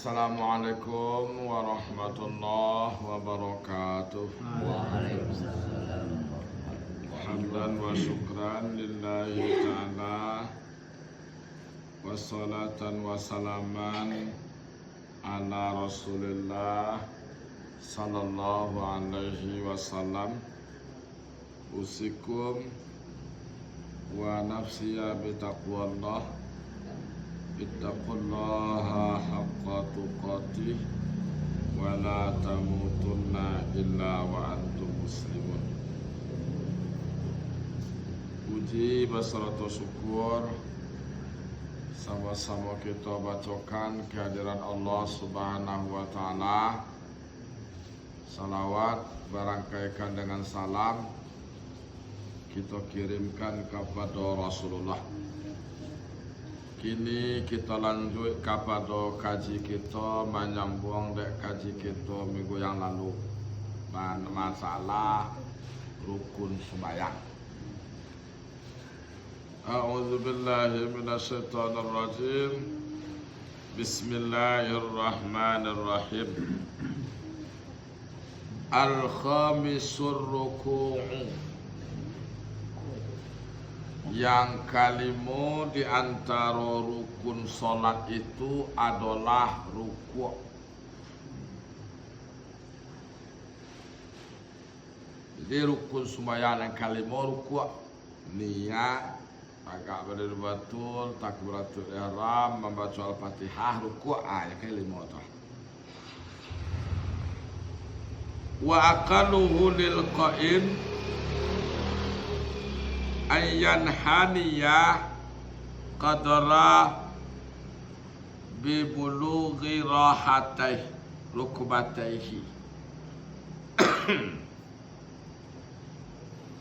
Assalamualaikum warahmatullahi wabarakatuh. Waalaikumsalam. Hamdan wa syukran lillahi ta'ala, wassalatan wassalaman ala rasulillah sallallahu alaihi wasallam. Usikum wa nafsiya bitaqwallah, ittaqullaha haqqa tuqatih wa la tamutunna illa wa antum muslimun. Puji beserta syukur sama-sama kita bacakan kehadiran Allah Subhanahu wa taala. Salawat barangkaikan dengan salam kita kirimkan kepada Rasulullah. Kini kita lanjut kepada kaji kita, menyambung dek kaji kita minggu yang lalu, masalah rukun sembahyang. A'udzubillahi minasyaitonir rajim. Bismillahirrahmanirrahim. Al-khamisur ruku'u. Yang kelima di antara rukun solat itu adalah ruku'. Jadi rukun sembahyang yang kelima ruku'. Niat, agak berdiri betul, takbiratul ihram, membaca al-fatihah, ruku'. Yang kelima tu. Wa aqalluhu lil qa'im ayyan haniyah qadra bi bulughi rahatih rukbataihi.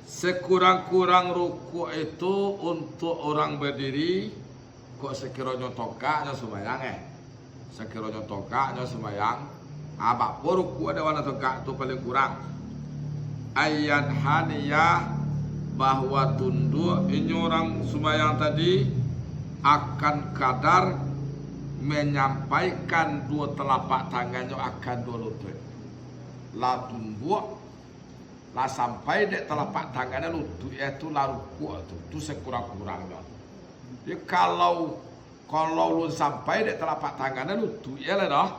Sekurang-kurang ruku' itu untuk orang berdiri. Kok sekiranya tokaknya sembahyang sekiranya tokaknya sembahyang apa ruku' ada warna tokak itu paling kurang. Ayyan haniyah, bahwa tunduk ini orang sembahyang tadi akan kadar menyampaikan dua telapak tangannya akan dua lutut. La tunduk, la sampai dek telapak tangannya lutut, itu la ruku' itu sekurang-kurangnya. Jadi kalau lu sampai dek telapak tangannya lutut ya lah dah.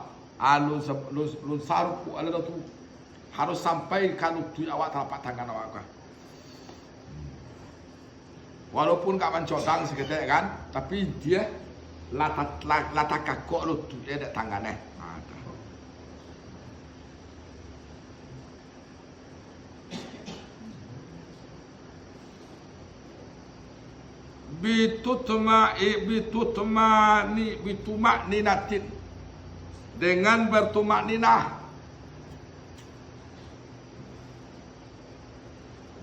Lu saruku ada tu harus sampai kan lutut awak telapak tangan awak kan. Walaupun gak mencodang seketika kan, tapi dia lata kakok lutut dia ada tangannya. Bitumak ninatin, dengan bertumak ninah.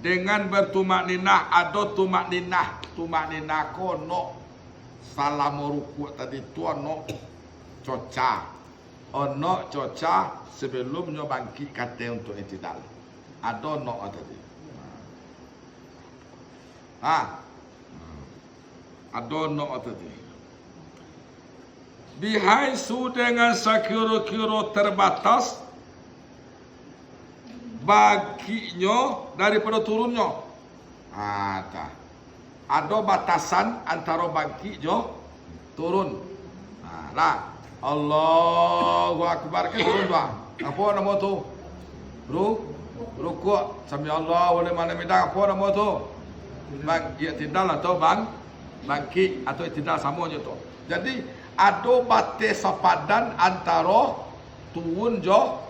Dengan bertumak ninah, ada tumak ninah kono salam ruku' tadi tu ono coca sebelumnya bangkit kata untuk itidal. Ada ono tadi. Ada ono tadi. Bihaisu dengan sekira-kira terbatas baginya daripada turunnya. Ada batasan antara baginya turun. Allahu Akbar ke turun bang. Apa nama tu? Ruku' sambil Allah boleh mana midang. Apa nama tu? I'tidal atau bangkit atau i'tidal samanya tu. Jadi ada batas sepadan antara turun jo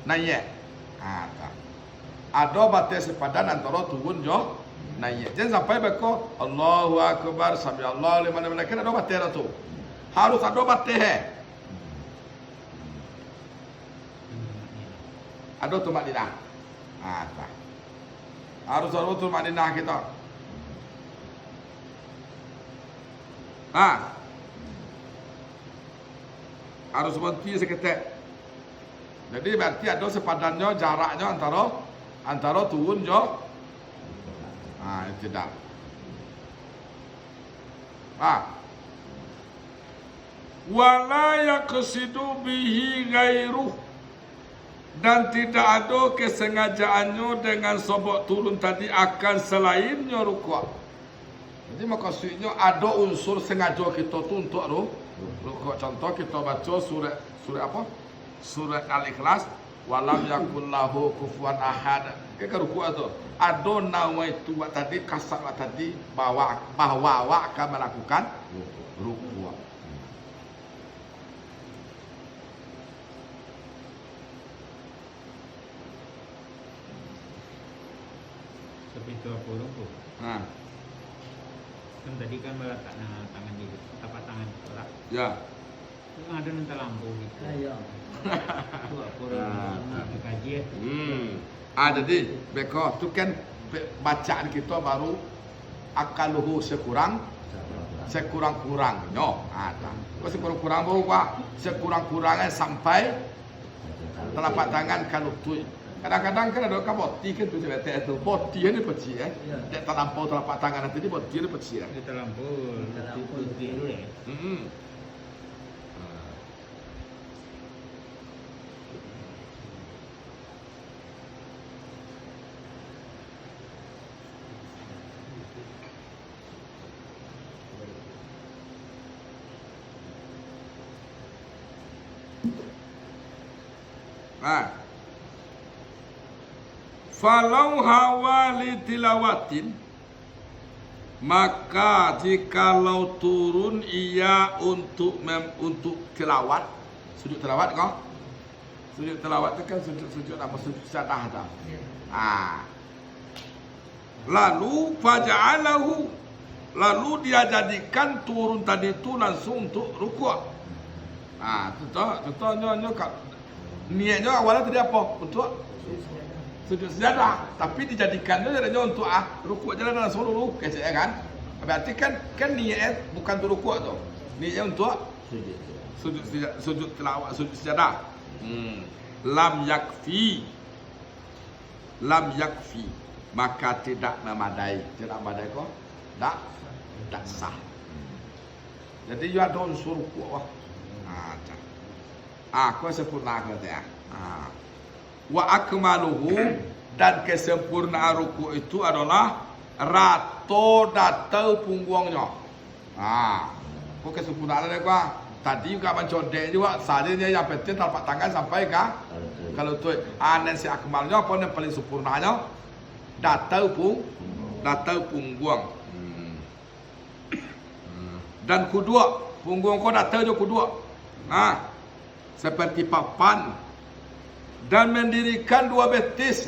naik. Ada batas sepadan antara turun jo naik. Jangan sampai beko Allahu Akbar sambil Allah liman hamidah, ada batas tu. Harus ada batas. Ada tumak ninah. Harus ada tumak ninah kita. Harus berhenti seketika. Jadi berarti ada sepadannya, jaraknya antara turun jo. Tidak. wala yaqsidu bihi ghairuh, dan tidak ada kesengajaannya dengan sobok turun tadi akan selainnya rukuk. Jadi maksudnya ada unsur sengaja kita tu untuk rukuk. Contoh kita baca surat apa? Surat Al-Ikhlas, walam yakul lahu kufuwan ahad. Ke rukuk tu. Ada nama itu buat tadi kasar buat tadi bahwa awak akan melakukan rukuk. Seperti apa rukuk? Kan tadi kan meletak tangan di tapak tangan orang. Ya. Kan ada nanti lampu gitu. Ayo. Itu apa rukuk kaji? Jadi beko tu kan bacaan kita baru akaluhu sekurang-kurangnya. Kau sekurang-kurang baru sekurang-kurangnya sampai telapak tangan kalutui. Kadang-kadang kan ada boti kan tu saya kata tu boti ni peci tak terlampau telapak tangan nanti boti ni peci Dia terlampau putih dulu ya. Falau hawali tilawatin, maka jikalau turun ia untuk tilawat, sujud tilawat kau? Sujud tilawat itu kan sujud apa? Sujud sadah tak? Lalu faja'alahu, lalu dia jadikan turun tadi itu langsung untuk rukuk. Contohnya niatnya awalnya tadi apa? Untuk sujud sejadah, tapi dijadikannya adanya untuk rukuk jalan langsung dulu, kaya kan? Berarti kan niat bukan untuk rukuk tu, niatnya untuk sujud tilawat, sujud sejadah. Lam yakfi, maka tidak memadai kok, tak sah. Jadi dia ada unsur rukuk wah. Kau sempurna kata wa akmaluhu, dan kesempurnaan rukuk itu adalah rato datau punggungnya. Kau kesempurnaan apa? Tadi juga mencodek juga, saja yang penting telapak tangan sampai ke kalau tu dan si akmalnya apa yang paling sempurnanya datau punggung. Dan kedua punggung kau datau je kedua. Seperti papan, dan mendirikan dua betis.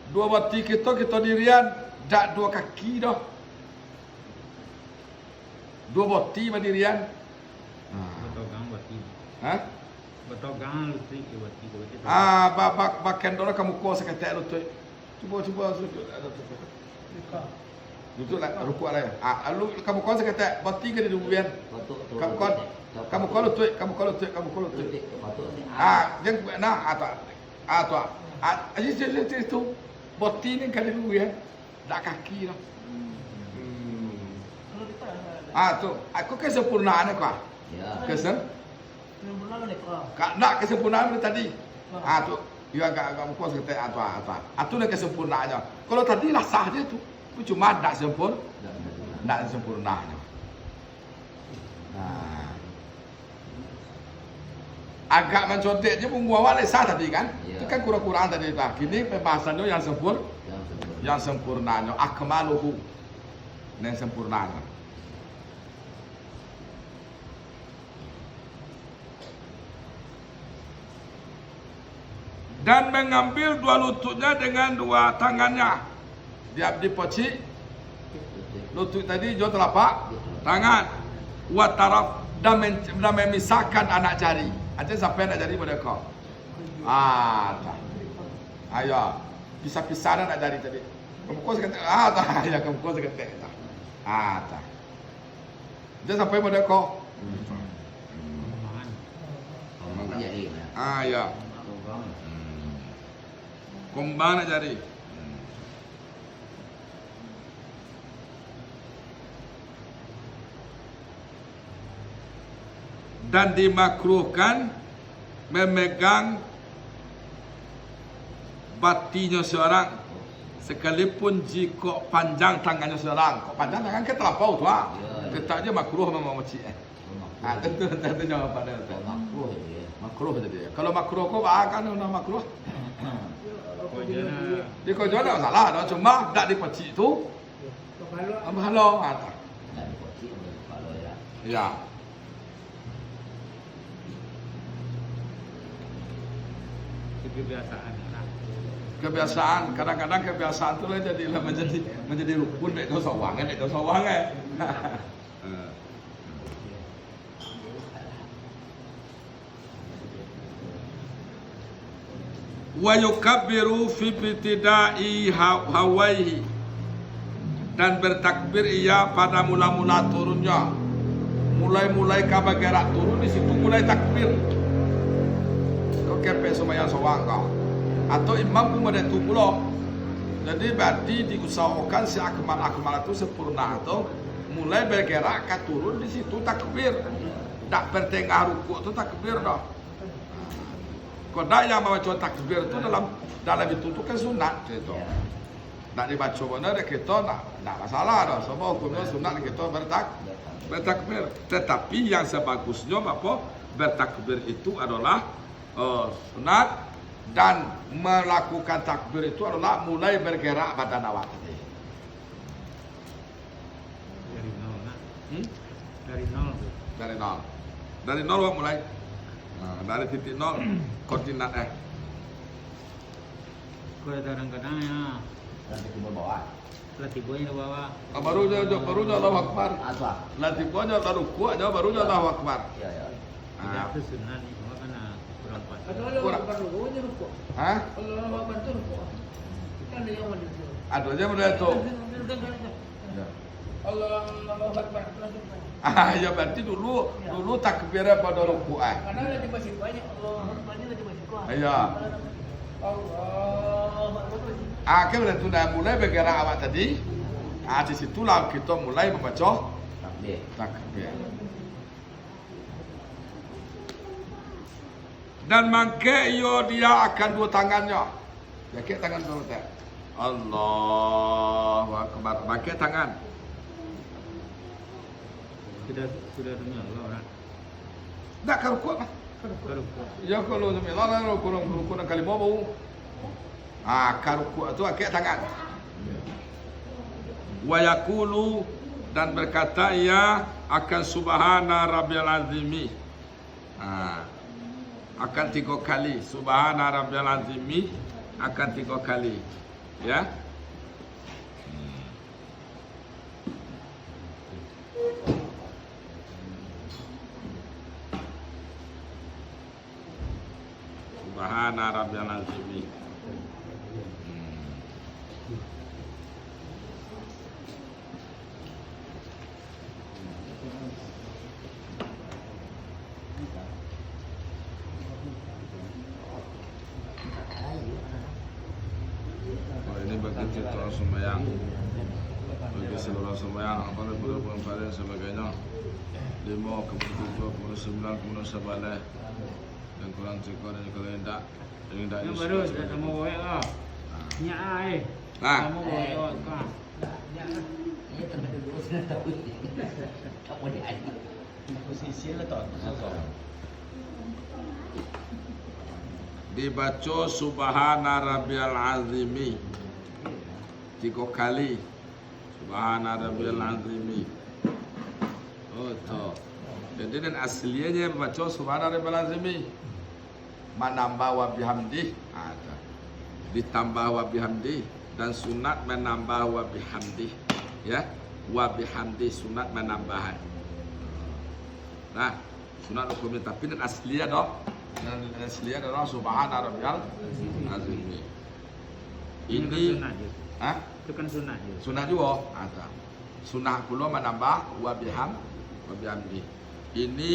Dua betis kita dirian tak dua kaki dah. Dua boti berdirian. Bertogang bati. Bertogang lutut bati. Bahkan dorang kamu kuat seketik lutut. Cuba lutut. Lutut lah rukuk lah. Lalu kamu kuat seketik bati ke di dubian. Kamu kuat lutut. Jangan atau itu boti ni kan dulu ya, tak kaki lah. Tu aku kesempurnaan kau. Kesempurnaan tadi. Tu dia agak muka seketik tu nak kesempurnaannya. Kalau tadi lah sah dia tu, cuma tak sempurnaannya. Agak mencontek je pun awal sah tadi kan. Itu kan kurang-kurang tadi tu. Kini pembahasannya yang sempurnanya akmaluhu. Yang sempurnanya. Dan mengambil dua lututnya dengan dua tangannya. Dia dipocik lutut tadi jauh telapak tangan. Wa taraf, dan memisahkan anak jari. Ada sampai nak jari pada kau. Tak. Ayo, pisah-pisah nak jari tadi. Kamu kau seketik. Tak. Ya, kamu kau seketik. Tak. Dia sampai pada kau. Ya. Kumbang nak jari. Dan dimakruhkan memegang batinya seorang sekalipun jika panjang tangannya seorang. Kok panjang tangan ke terlampau tu ah. Tetap je makruh memang macam tentu jawapannya. Makruh je. Makruh tadi. Kalau makruh kau akan nak makruh. Dia kau jual tak salah dah, cuma tak dipecik tu. Halau ada. Dan dipocik kalau ya. Ya. Kebiasaan lah. Kebiasaan, kadang-kadang kebiasaan tu lah jadilah menjadi rukun dek tu sawang Wa yukabbiru fi ibtida'i hawaihi, dan bertakbir ia pada mula-mula turunnya. Mulai-mulai kabar gerak turun di situ mulai takbir. Kau kepe sembahyang sawang kau. Atau imam pun ada tu pula. Jadi berarti diusahakan si akmal itu sempurna atau mulai bergerak ke turun di situ takbir. Tak pertengah rukuk tu takbir dah. Kodak yang membaca takbir itu dalam itu kan sunat gitu. Tak dibaca benar kita tak masalah dah. Semua hukumnya sunat kita bertakbir. Tetapi yang sebagusnya apa? Bertakbir itu adalah sunat, dan melakukan takbir itu adalah mulai bergerak badan awak tadi. Dari nol nak. Dari nol tu. Dari nol awak mulai. Dari titik nol koordinat Kau kadang-kadang ya. Nanti tiba bawah. Latibanya ke bawah. Baru Allahu Akbar. Apa? Latibanya baru kuat baru Allahu Akbar. Ya ya. Tidak tu sunat ni, cuma kan kurang pas. Hah? Ada aja benda itu. Ya berarti dulu takbirnya pada rukuk Karena nanti masih banyak Ya. Akhirnya tu dah mulai bergerak awak tadi. Di situlah kita mulai membaca takbir. Dan mangke dia akan dua tangannya. Yakit tangan dulu tak. Allahu Akbar. Mangke tangan. Sudah dunia Allah nak. Tak karukut lah. Ya kalau semilah lah kurang kali bau. Karukut tu akik tangan. Wa yaqulu, dan berkata ia akan subhana rabbiyal azimi. Akan 3 kali. Subhana rabbiyal azimi akan 3 kali. Ya. Subhana rabbiyal azimi. Ini bagi kita sembahyang, bagi seluruh sembahyang, apabila bulan Fardhu sebagainya. 5, kemudian 7, kemudian 9, kemudian 11, dan kurang cukup dan kalau tidak, Yang baru dah sama boleh ah. Nyak ai. Kamu boleh ah. Ini terkena dulu sudah tahu. Tak boleh ada. Posisi lah tak. Dibaca subhana rabbiyal azimi 3 kali. Subhana rabbiyal azimi. Oh tu. Jadi dan aslinya baca subhana rabbiyal azimi. Menambah wa bihamdi ada. Ditambah wa bihamdi, dan sunat menambah wa bihamdi. Ya. Wa bihamdi sunat menambah. Nah, sunat hukumnya tapi dan aslinya dah. Dan aslinya adalah subhana rabbiyal azimi. Ini Itu kan sunat je. sunah juga ada. Sunah pula menambah wa bihamdi. Ini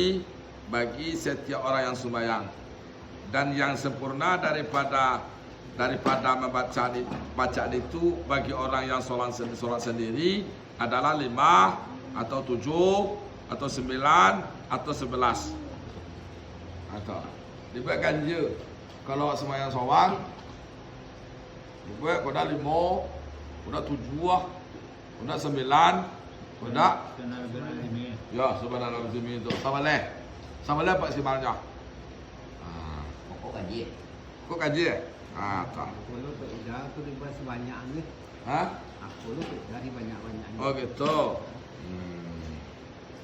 bagi setiap orang yang sembahyang. Dan yang sempurna daripada bacaan itu bagi orang yang solat sendiri adalah 5 atau 7 atau 9 atau 11. Atau dibuat ganja. Kalau sembahyang seorang, dibuat pada 5, pada 7, pada 9, pada ya sebenarnya lazim itu. Sama leh Pak Simalnya. Pokok kaji. Kok kaji? Tak. Aku lu udah tu dibuat sebanyak ni. Hah? Aku lu dari banyak-banyak ni. Oh gitu.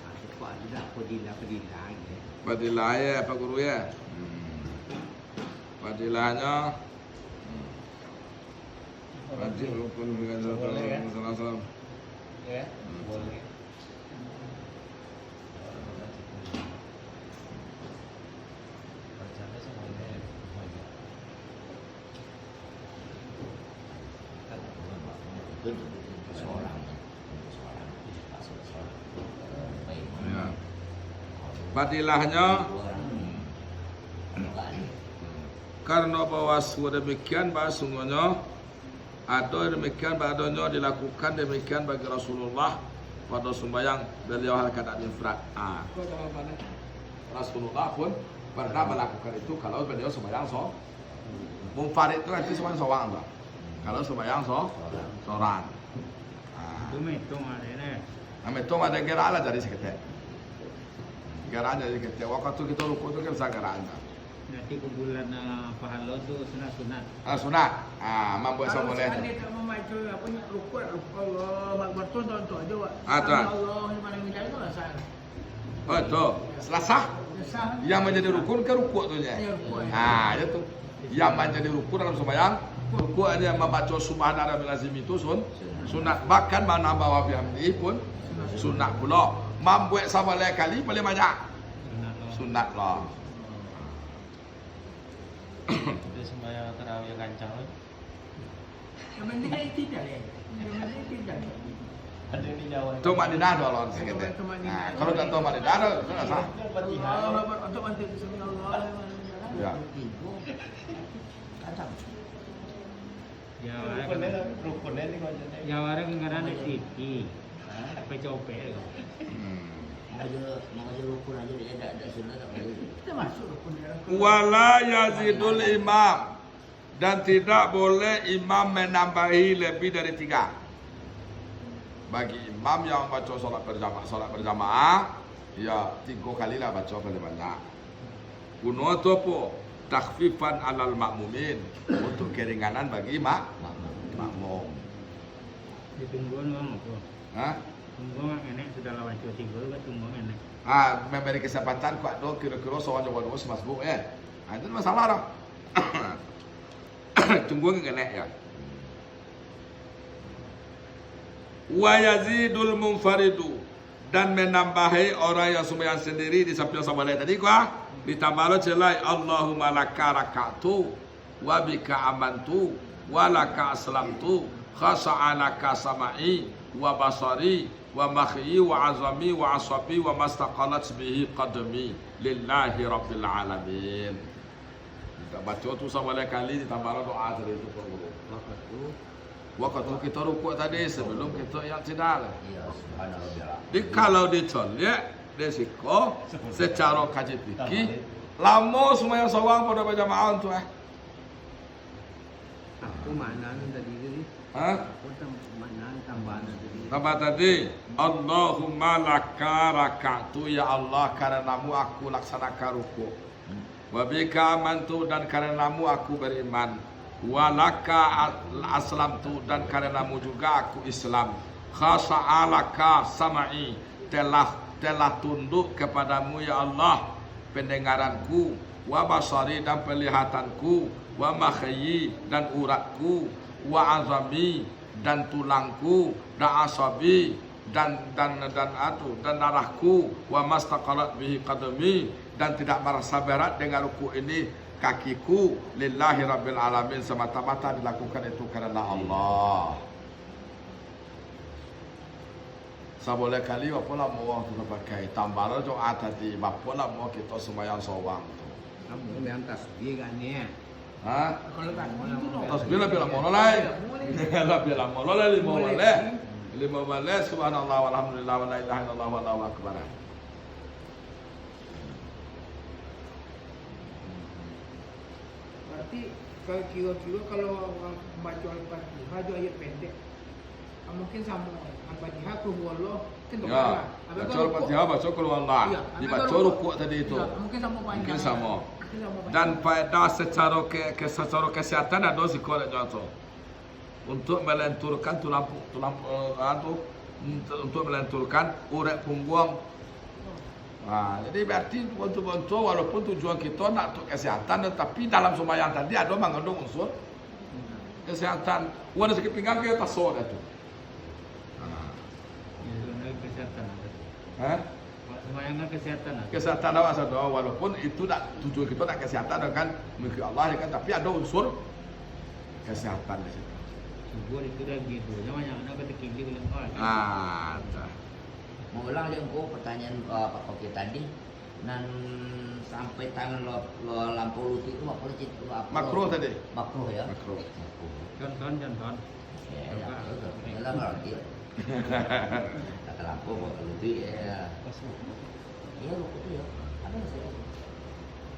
Aku kuat juga pedilah gitu. Fadilah ya Pak Guru ya. Fadilahnya wajib rukun dengan salam. Ya, boleh. Ya. Fadilahnya karena bahwa demikian sungguhnya ada demikian adanya dilakukan demikian bagi Rasulullah pada sembahyang beliau hal keadaan infrat. Rasulullah pun pernah melakukan itu kalau beliau sembahyang munfarid itu nanti sembahyang seorang tak? Kalau sembahyang seorang. Itu metung ada ni. Metung ada gerak lah jadi seketek. Gerak jadi seketek. Waktu kita rukuk tu kan bisa gerak. Nanti kumpulan pahala tu sunat-sunat. Sunat. Membuat Kalau boleh. dia tak membaca apa ni rukuk Allah Akbar tu tonton aja wak. Tuan. Allah di mana minta itu lah sah. Oh itu selasah. Sah. Yang menjadi rukun ke rukuk tu je. Ya, rukuk. Itu. Yang menjadi rukun dalam sembahyang rukuk ada yang membaca subhanallah bil azim itu sunat. Bahkan mana bawa bihamdi pun sunat pula. Membuat sama lain kali boleh banyak. Sunat lah. Itu sembahyang tarawih kancang tu. Yang penting kan tidak ya. Yang penting tidak. Ada di Jawa. Tu Madinah tu Allah sikit. Kalau tak tahu Madinah tu tak sah. Allah Akbar untuk nanti bismillah Allah. Ya. Ya, Rukunnya ni kau jadi. ya orang ngaran titi. Apa copet kau? Mau aja rukun aja dia ada sunat tak boleh. Kita masuk rukun dia. Wala yazidul imam dan tidak boleh imam menambahi lebih dari 3. Bagi imam yang baca solat berjamaah, ya 3 kali lah baca paling banyak. Kuno tu apa? Takhfifan alal makmumin, untuk keringanan bagi makmum. Ditunggu orang apa? Hah? Tunggu orang enak sudah lawan cuci gol, tunggu enak. Memberi kesempatan kuat do kira-kira soal jawab dua masbuk ya. Itu masalah dah. Tunggu ngenek ya. Wa yazidul munfaridu dan menambahi orang yang sembahyang sendiri di samping sahabat tadi kuah. Ditambah celai Allahumma laka raka'tu wa bika amantu wa laka aslamtu khasa'alaka sama'i wa basari wa makhyi wa azami wa asabi wa mastaqalat bihi qadami lillahi rabbil alamin. Kita baca tu sama kali ditambah doa tadi itu guru. Waktu kita rukuk tadi sebelum kita yang tidak. Ya, subhanallah. Kalau ditolak resiko secara kaji fikih lama semua yang seorang pada berjamaah tu Aku makna tadi. Aku makna tambahan tadi. Tambah tadi Allahumma laka raka'tu ya Allah karenamu aku laksanakan rukuk wa bika amantu dan karenamu aku beriman wa laka aslamtu dan karenamu juga aku Islam khasa'alaka sama'i telah tunduk kepadamu ya Allah pendengaranku wa basari dan penglihatanku wa makhyi dan uratku wa azami dan tulangku dan asabi dan darahku wa mastaqalat bihi qadami dan tidak merasa berat dengan ruku ini kakiku lillahi rabbil alamin semata-mata dilakukan itu karena Allah. Saboleh kali apalah mau kita pakai tambah doa tadi apalah mau kita sembahyang seorang tu. Kamu yang tasbih kan ni. Ha? Kalau tak itu no. Tasbih lebih lama lagi. Lebih lama lagi 5 balik. 5 balik subhanallah walhamdulillah wa la ilaha illallah wallahu akbar. berarti kalau kira-kira kalau orang baca Al-Fatihah itu ayat pendek. Mungkin sama Al-Fatihah ke Allah kan tak Ya, lah. baca Al-Fatihah, baca Qul Huwallah. Iya, Dibaca rukuk tadi itu. Ya, mungkin sama panjang. Mungkin sama. Mungkin sama panjang. Dan faedah secara kesehatan ada sekolah contoh. Untuk melenturkan tulang untuk melenturkan urat punggung. Jadi berarti untuk walaupun tujuan kita nak untuk kesehatan, tetapi dalam sembahyang tadi ada mengandung unsur kesehatan. Ada sakit pinggang kita tak sah tu. Kesehatan. Hah? Semayangnya kesehatan. Kesehatan awak saja, walaupun itu tak tujuan kita nak kesehatan kan mengikut Allah kan, tapi ada unsur kesehatan di situ. Subuh itu dah gitu. Namanya anak kata kiri bilang kau. Mau ulang je engkau pertanyaan Pak Koki tadi. Dan sampai tangan lo lampau lutut itu apa cerita apa? Makruh tadi. Makruh ya. Makruh. Contoh. Ya lah ngerti. Kata lampau buat lutut ya. Iya lutut ya. Apa sih?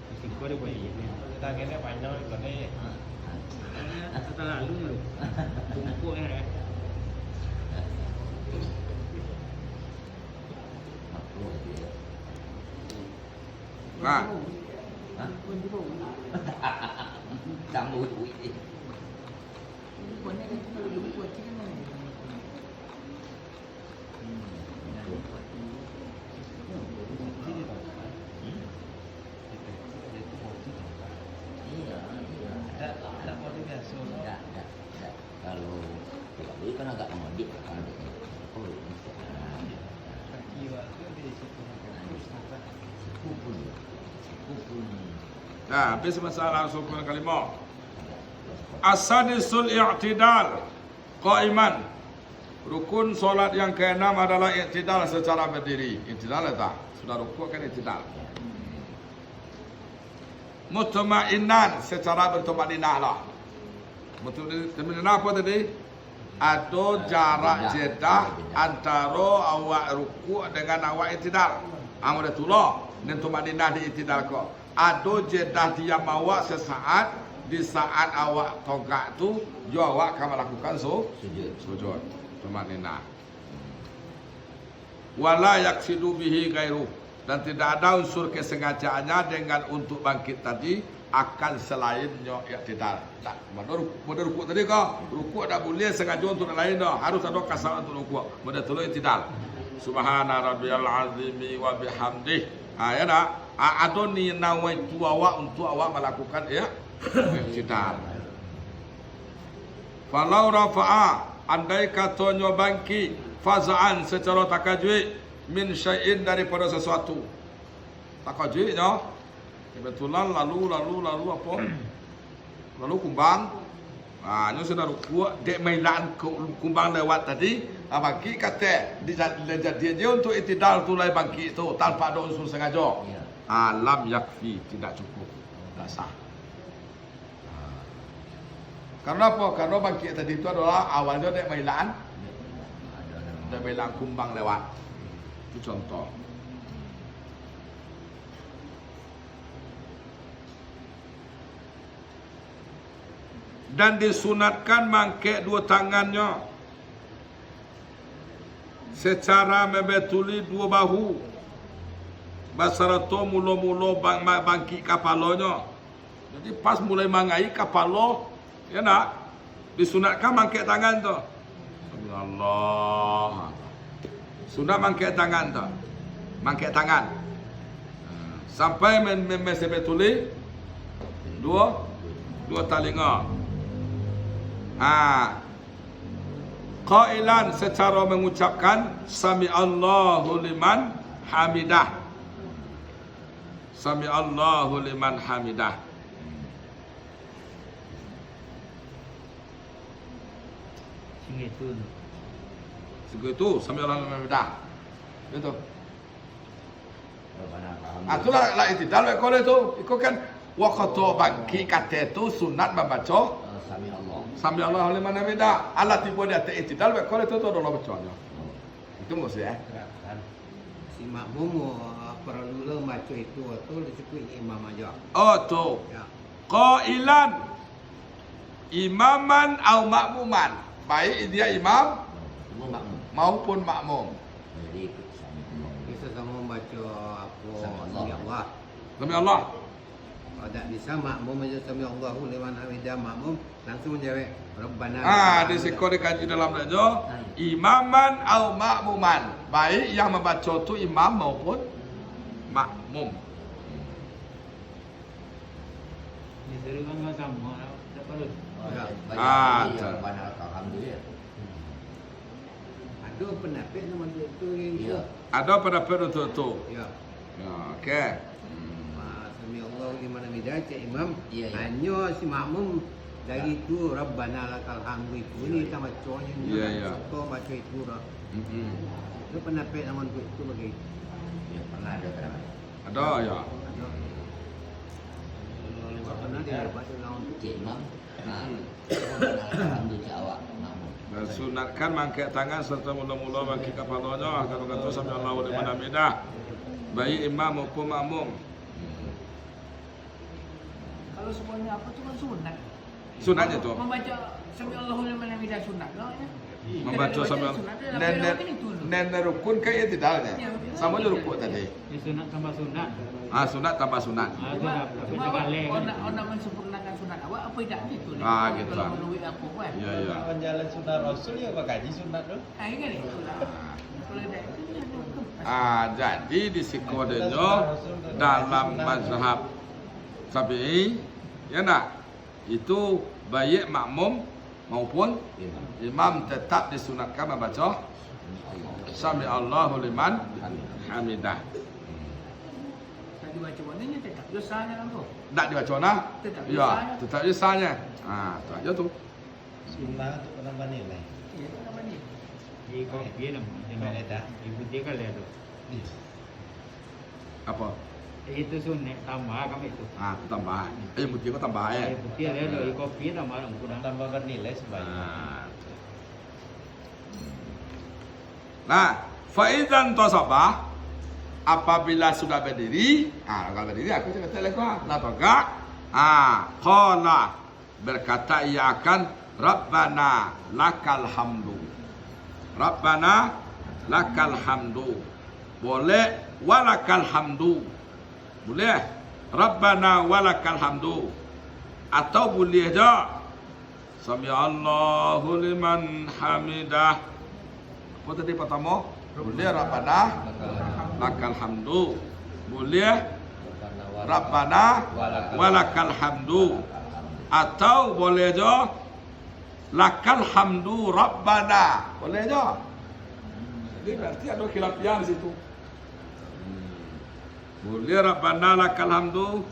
Mesti kau dia buat ini. Tangannya panjang ini. Kata lalu ni lu. Kumpul ya. Makruh ya. Nah, Hah? Sambut ini. Bukannya kan cuma lebih kuat kan. Kalau dulu kan agak modif kan. nah, habis masalah rukun kelima. As-sadisul i'tidal qaiman. Rukun solat yang keenam adalah i'tidal secara berdiri. I'tidal tak? Sudah rukuk kan i'tidal. Mutma'innan secara bertumaninah lah. Mutma'inah apa tadi? Ada jarak jeda antara awak rukuk dengan awak i'tidal. Amudah tulah dan tumaninah di i'tidal kau. Ada jeda diam awak sesaat, di saat awak tongkat tu, jo awak akan melakukan sujud. Tumaninah. Wala yaksidu bihi gairu, dan tidak ada unsur kesengajaannya dengan untuk bangkit tadi akan selainnya i'tidal. Tak, pada rukuk tadi kau, rukuk tak boleh sengaja untuk lain dah, harus ada kasar untuk rukuk. Pada tulu i'tidal. Subhana rabbiyal azimi wa bihamdih. Ya nak? Ada ni nawaitu awak untuk awak melakukan i'tidal. Falau rafa'a, andai katanya bangkit faza'an secara takajui min syai'in daripada sesuatu. Takajuinya kebetulan lalu apa? Lalu kumbang. Ini sudah rukuk, dek mailan kumbang lewat tadi. Bangkit kata dia untuk i'tidal tu lai bangkit tu tanpa ada unsur sengaja. Lam yakfi, tidak cukup, tak sah. Karena apa? Karena bangkit tadi itu adalah awalnya dek mailan kumbang lewat. Itu contoh. Dan disunatkan mangkek dua tangannya secara membetuli dua bahu. Basarato mula-mula bangkit kapalanya. Jadi pas mulai mangai kapalo, ya nak, disunatkan mangkek tangan tu. Allah. Sunat mangkek tangan tu. Mangkek tangan. Sampai sebetulnya dua talinga. Qailan secara mengucapkan sami Allahu liman hamidah. Sami Allahu liman hamidah. Segitu sami Allahu liman hamidah. Itu. Itulah lah i'tidal kalau itu. Itu kan waktu bangkit kata itu sunat membaca Sami Allahu liman hamidah. Allah tiba di atas i'tidal kalau itu adalah bacanya. Itu maksudnya. Si makmum perlu baca itu atau disebut imam aja. Oh tu. Ya. qailan imaman au makmuman, baik dia imam Semua makmum. maupun makmum. Jadi ikut sami Allah. Kita sama membaca apa Sami Allah. Sami Allah. Demi Allah. Kalau tak bisa makmum aja Sami Allahu liman hamidah makmum langsung menjawab Rabbana. Di siko dikaji dalam lejo imaman au makmuman, baik yang membaca tu imam maupun makmum. Ni seru kan sama tak perlu. Banyak Rabbana alhamdulillah. Ada pendapat nama dia tu yang Ya. Ada pendapat untuk itu. Ya. Ya, okey. Sami Allah liman hamidah cik imam. Ya, ya. Hanya si makmum dari itu Rabbana lakal hamdu itu ni kita bacanya ni. Ya, ya. Kau baca itu dah. Mm-mm. Itu pendapat nama itu bagi. Ya pernah ada pernah. Ada ya. Pernah dia baca lawan tu. Cik Imam. Alhamdulillah awak makmum. Dan sunatkan mangkat tangan serta mula-mula bagi kepalanya kalau kata sami Allahu liman hamidah, baik imam maupun makmum. Kalau semuanya apa tu kan sunat. Sunatnya tu Membaca Sami Allahu liman hamidah sunat lah ya. membaca sami nen rukun kayak tidaknya. Sama je rukun tadi. Ni sunat tambah sunat. Sunat tambah sunat. Tu dah sekali kan. Orang mensempurnakan sunat awak apa tidak gitu. Gitu. Kalau melalui apa kan. Ya ya. Orang jalan sunat Rasul ya pakai haji sunat tu. Ah ini kan itu lah. Kalau tidak itu Jadi di sikodenya dalam mazhab Syafi'i ya nak, itu baik makmum maupun imam tetap disunatkan membaca Sami Allahu liman hamidah. tak dibaca warnanya tetap dosanya kan tu. Tak dibaca nah? Tetap Ya, dosanya. tetap dosanya. Tu aja tu. Sunnah untuk penambah nilai. Ya, apa ni? Di kopi dah. Mana dah? Ibu dia kan tu. Apa? Itu sunat tambah kami tu. Tu tambahan. Putih kau tambah ya. Ibu dia ada di kopi tambah orang kurang. Tambah bernilai sebanyak. Nah, faizan tasabah apabila sudah berdiri, kalau berdiri aku cakap lagi kenapa enggak? Qala berkata ia akan Rabbana lakal hamdu. Rabbana lakal hamdu. Boleh walakal hamdu. Boleh Rabbana walakal hamdu. Atau boleh je Sami Allahu liman hamidah. Apa tadi pertama? Boleh Rabbana lakal hamdu. Boleh Rabbana walakal hamdu. Atau boleh je lakal hamdu Rabbana. Boleh je. Jadi berarti ada khilafian di situ. Boleh Rabbana lakal hamdu.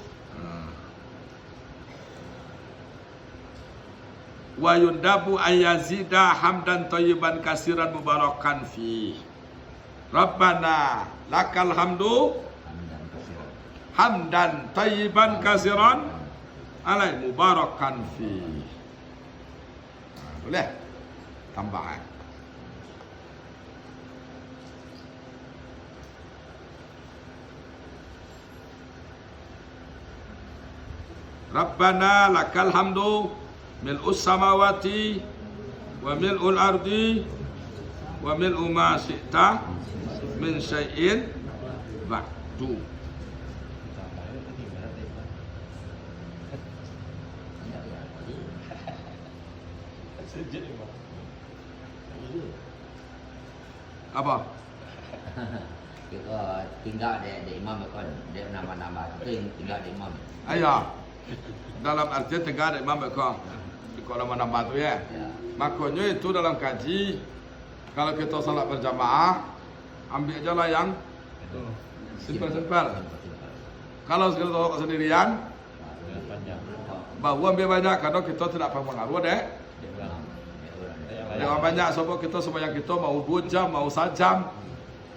Wa yundabu ayazida hamdan thayyiban katsiran mubarakan fi. Rabbana lakal hamdu hamdan thayyiban katsiran alai mubarakan fi. Boleh tambahan. Rabbana lakal hamdu mil'us samawati wa mil'ul ardi wa mil'u ma syi'ta min syai'in ba'du. Apa? Kita tinggal di imam kan, dia nama-nama tu tinggal di imam. Ayah. Dalam arti tegak ada imam bekong. Di kolam menambah tu ya. Ya. Makanya itu dalam kaji, kalau kita salat berjamaah, ambil aja lah yang simpel-simpel. Kalau kita sendirian, bawa ambil banyak, kadang kita tidak pengaruh deh. Jangan banyak sebab kita sembahyang kita mau 2 jam, mau 1 jam.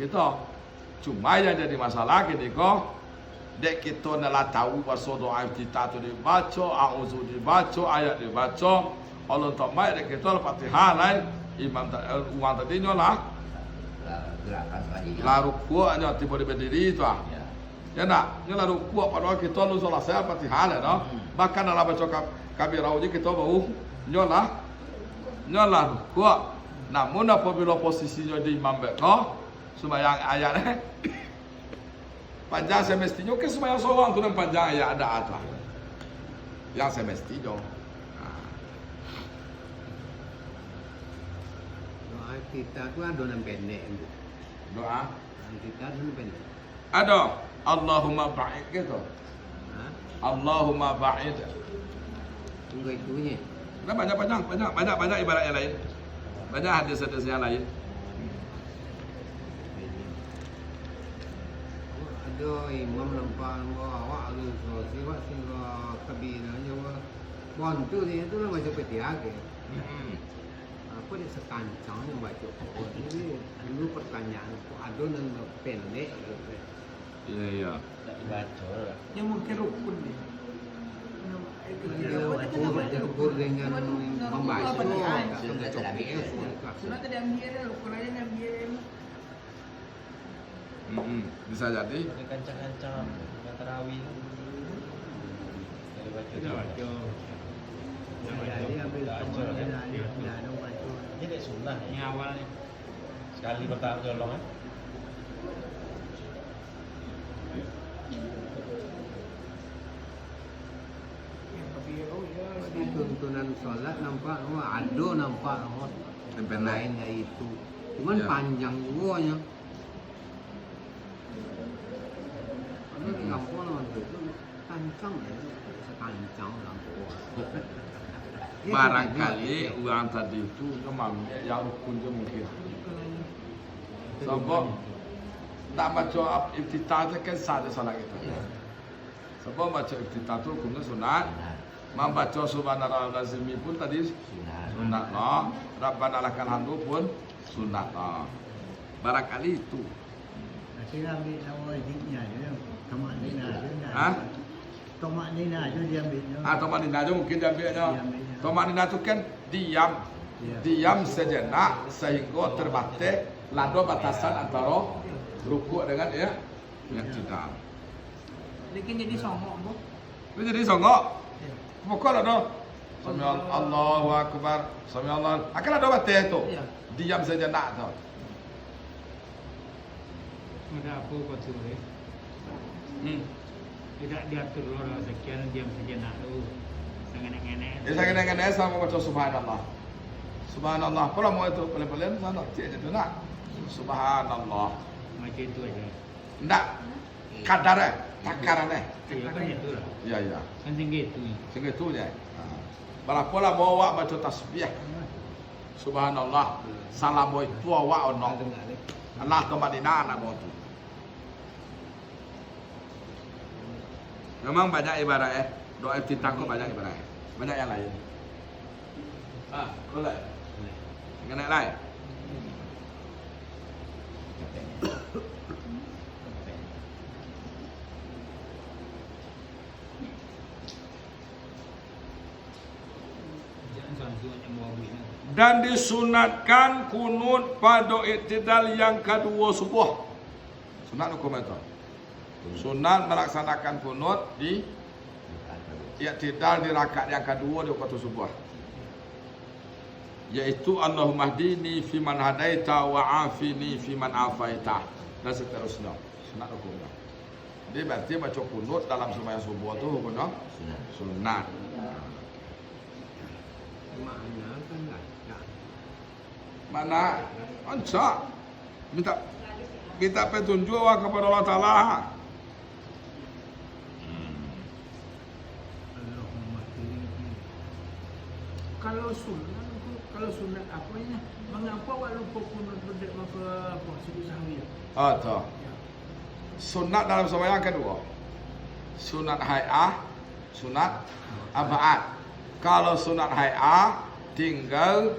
Kita cuma yang jadi masalah ketika dek kita nak tahu bahasa doa kita tu dibaca, auzu dibaca, ayat dibaca. Allah tak mai dek kita Al-Fatihah lai imam uang tadi nyolah. Gerakan tadi. La ruku' nya tiba di berdiri tu ah. Ya. Ya nak, nyolah ruku pada kita lu selesai Fatihah lah no. Bahkan dalam baca kabirah je kita baru nyolah ruku. Namun apabila posisinya di imam beko sembahyang ayat panjang semestinya ke sembahyang seorang tu dan panjang ayat ada atas. Yang semestinya. Doa kita tu ada yang pendek. Doa Kita ada yang pendek. ada Allahumma ba'id gitu. Ha? Allahumma ba'id. Tunggu itunya. Ada banyak ibarat yang lain. Banyak hadis-hadis yang lain. Ada imam nampak awak ada siwak sehingga kabinanya bantu dia tu lah macam petiak ke. Apa dia sekancang yang baca Quran. Jadi dulu pertanyaan ada yang pendek. Iya. Tak dibaca lah. Yang mungkin rukun dia. Dia baca rukun dengan membaca. Sunat tak ambil. Sunat tadi ambil dia, rukun lain ambil dia. Bisa jadi. Dia kancang-kancang dengan tarawih. Tak dibaca. Kita baca. Jadi ambil Baca lah kan. ada baca. Dia tak sunnah Yang ni. awal ni. Sekali pertama tolong kan. Yang kabirah ya. Jadi tuntunan solat nampak ada nampak Pendek. lainnya itu. Cuman Ya. panjang juga nya. Ada di kampung orang tu kancang ya, sekancang lampu. Barangkali orang tadi itu memang yang rukun je mungkin. Sebab tak baca iftitah je kan sahaja salat kita. Sebab baca iftitah tu hukumnya sunat. Membaca subhanallah lazimi pun tadi sunat lah. Rabbana lakal hamdu pun sunat lah. Barangkali itu. Saya ambil nama hidupnya je, Tomak Nina je. Ha? Tomak Nina je dia ambil. Tomak nina je mungkin dia ambilnya. Tomak nina tu kan diam. Ya. Diam sejenak sehingga terbatas lado batasan antara rukuk dengan ya tidak. Dia kan jadi songok bu. Itu jadi songok. Pokok lah doh. Sami Allahu Akbar. Sami Allah. Akan ada batas tu. Ya. Diam sejenak tu. Ada apa kau tu ni? Tidak diatur orang sekian diam sejenak tu. Sangat-sangat. Ya saya kena sama baca subhanallah. Subhanallah. Kalau mau itu pelan-pelan sana cik itu nak. Subhanallah. Macam itu aja. Ndak kadar takaran Ya kan itu lah. Ya ya. Kan tinggi itu. Sehingga itu je. Balapola bawa baca tasbih. Subhanallah. Salam boy tua wa onong. Allah tu madina anak tu. Memang banyak ibarat doa iftitah kok banyak ibarat. Banyak yang lain. Boleh. Yang lain. Jangan sampai yang mau ni. Dan disunatkan kunut pada iktidal yang kedua subuh. Sunat hukum itu. Sunat melaksanakan kunut di iktidal di rakaat yang kedua di waktu subuh. Yaitu Allahumma hdini fi man hadaita wa afini fi man afaita dan seterusnya. Sunat hukumnya. Dia berarti baca kunut dalam sembahyang subuh itu hukumnya sunat. Makna kan tak. Mana? Anca. Minta petunjuk kepada Allah Taala. Kalau sunat apa ni? Mengapa awak lupa kunut berdek maka apa sujud sahwi? Tu. Sunat dalam sembahyang kedua. Sunat hai'ah, sunat abaat. Kalau sunat hai'ah tinggal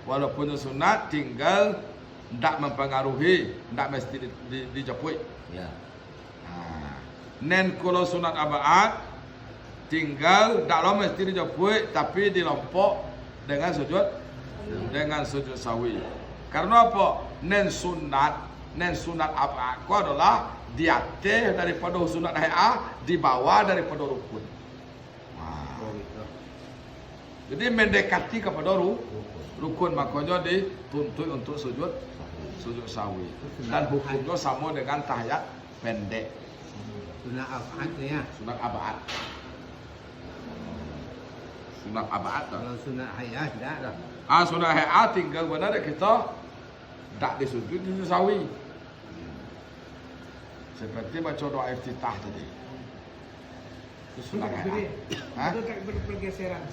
walaupun sunat tinggal tidak mempengaruhi, tidak mesti dijeput. Ya. Nen kalau sunat abaat tinggal tidak mesti dijeput tapi dilompok dengan sujud sawi. Karena apa? Nen sunat abaat ku adalah di atas daripada sunat hay'ah, di bawah daripada rukun. Oh, gitu. Jadi mendekati kepada rukun, makanya dituntut untuk sujud sahwi. Dan hukumnya sama dengan tahiyat pendek, Sunat abad ni ya. sunat abad. Sunat abad dah. Kalau sunat hayah tidak dah. Sunat hay'ah tinggal benar kita tak disujud di sahwi. Seperti baca doa iftitah tadi. Itu sunat hay'ah. Itu takbir pergeseran.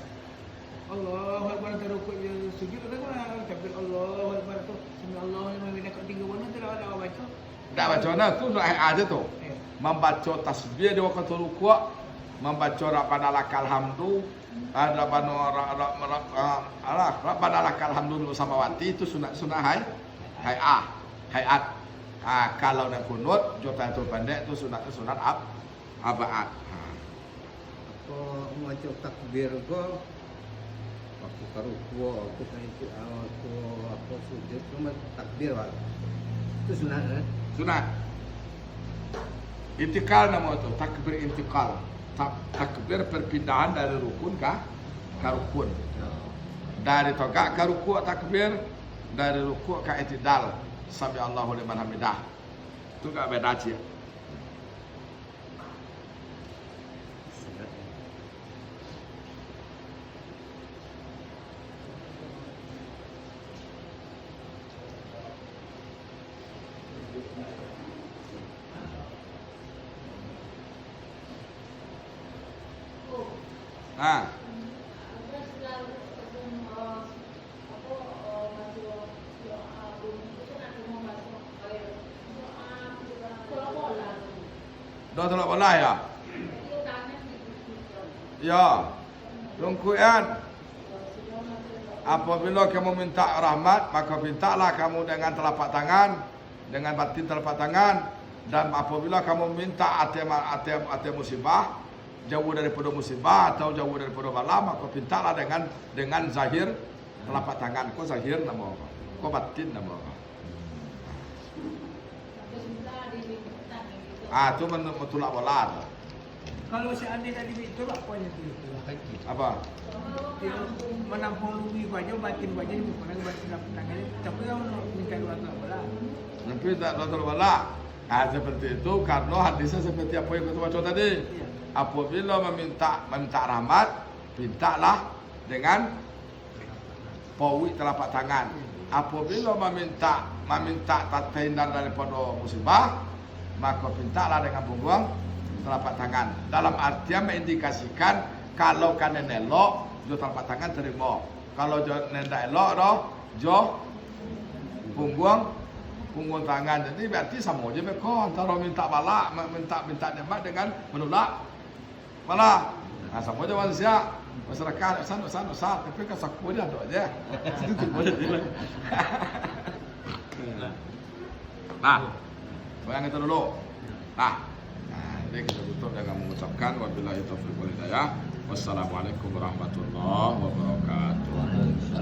Allahu Akbar terukuk dia sujud kan takbir Allahu Akbar tu. Subhanallah yang memang kat tiga warna tu ada baca. Tak baca nah tu sunat hay'ah je tu. Membaca tasbih di waktu rukuk, membaca Rabbana lakal hamdu, Rabbana lakal hamdu samawati, itu sunat hay'ah. Kalau nak kunut jota tu pendek tu sunat abad. Apa macam takbir ko aku karuku aku kan itu aku apa sujud cuma takbir wak. Itu sunat kan? Sunat. Intikal nama tu, takbir intikal. Takbir perpindahan dari rukun ke rukun. Dari togak ke rukuk takbir, dari rukuk ke i'tidal. Sami Allahu liman hamidah. Itu enggak beda cia. Dah tolak bola ya? Ya. Tungkuan. Apabila kamu minta rahmat, maka mintalah kamu dengan telapak tangan, dengan batin telapak tangan. Dan apabila kamu minta ati musibah, jauh daripada musibah atau jauh daripada bala, maka mintalah dengan zahir telapak tangan. Kau zahir nama apa? Kau batin nama apa? Itu mentulak bola tu. Kalau seandainya tadi itu apa yang itu? Apa? Dia menampung lubi aja, batin aja di mana batin tangannya. Tapi kalau minta dua bola. Tapi tak dua bola. Seperti itu karena hadisnya seperti apa yang kita baca tadi. Apabila meminta rahmat, mintalah dengan pawi telapak tangan. Apabila meminta terhindar daripada musibah, maka mintalah dengan punggung telapak tangan. Dalam artian mengindikasikan kalau kan elok, jo telapak tangan terima. Kalau jo nenda elok doh, jo punggung tangan. Jadi berarti sama aja mereka antara minta bala, minta nikmat dengan menolak bala. Sama aja manusia. Masyarakat sana tapi kan saku dia ada aja. Itu boleh. Bayang itu dulu. Jadi kita tutup dengan mengucapkan wabillahi taufiq wal hidayah. Wassalamualaikum warahmatullahi wabarakatuh.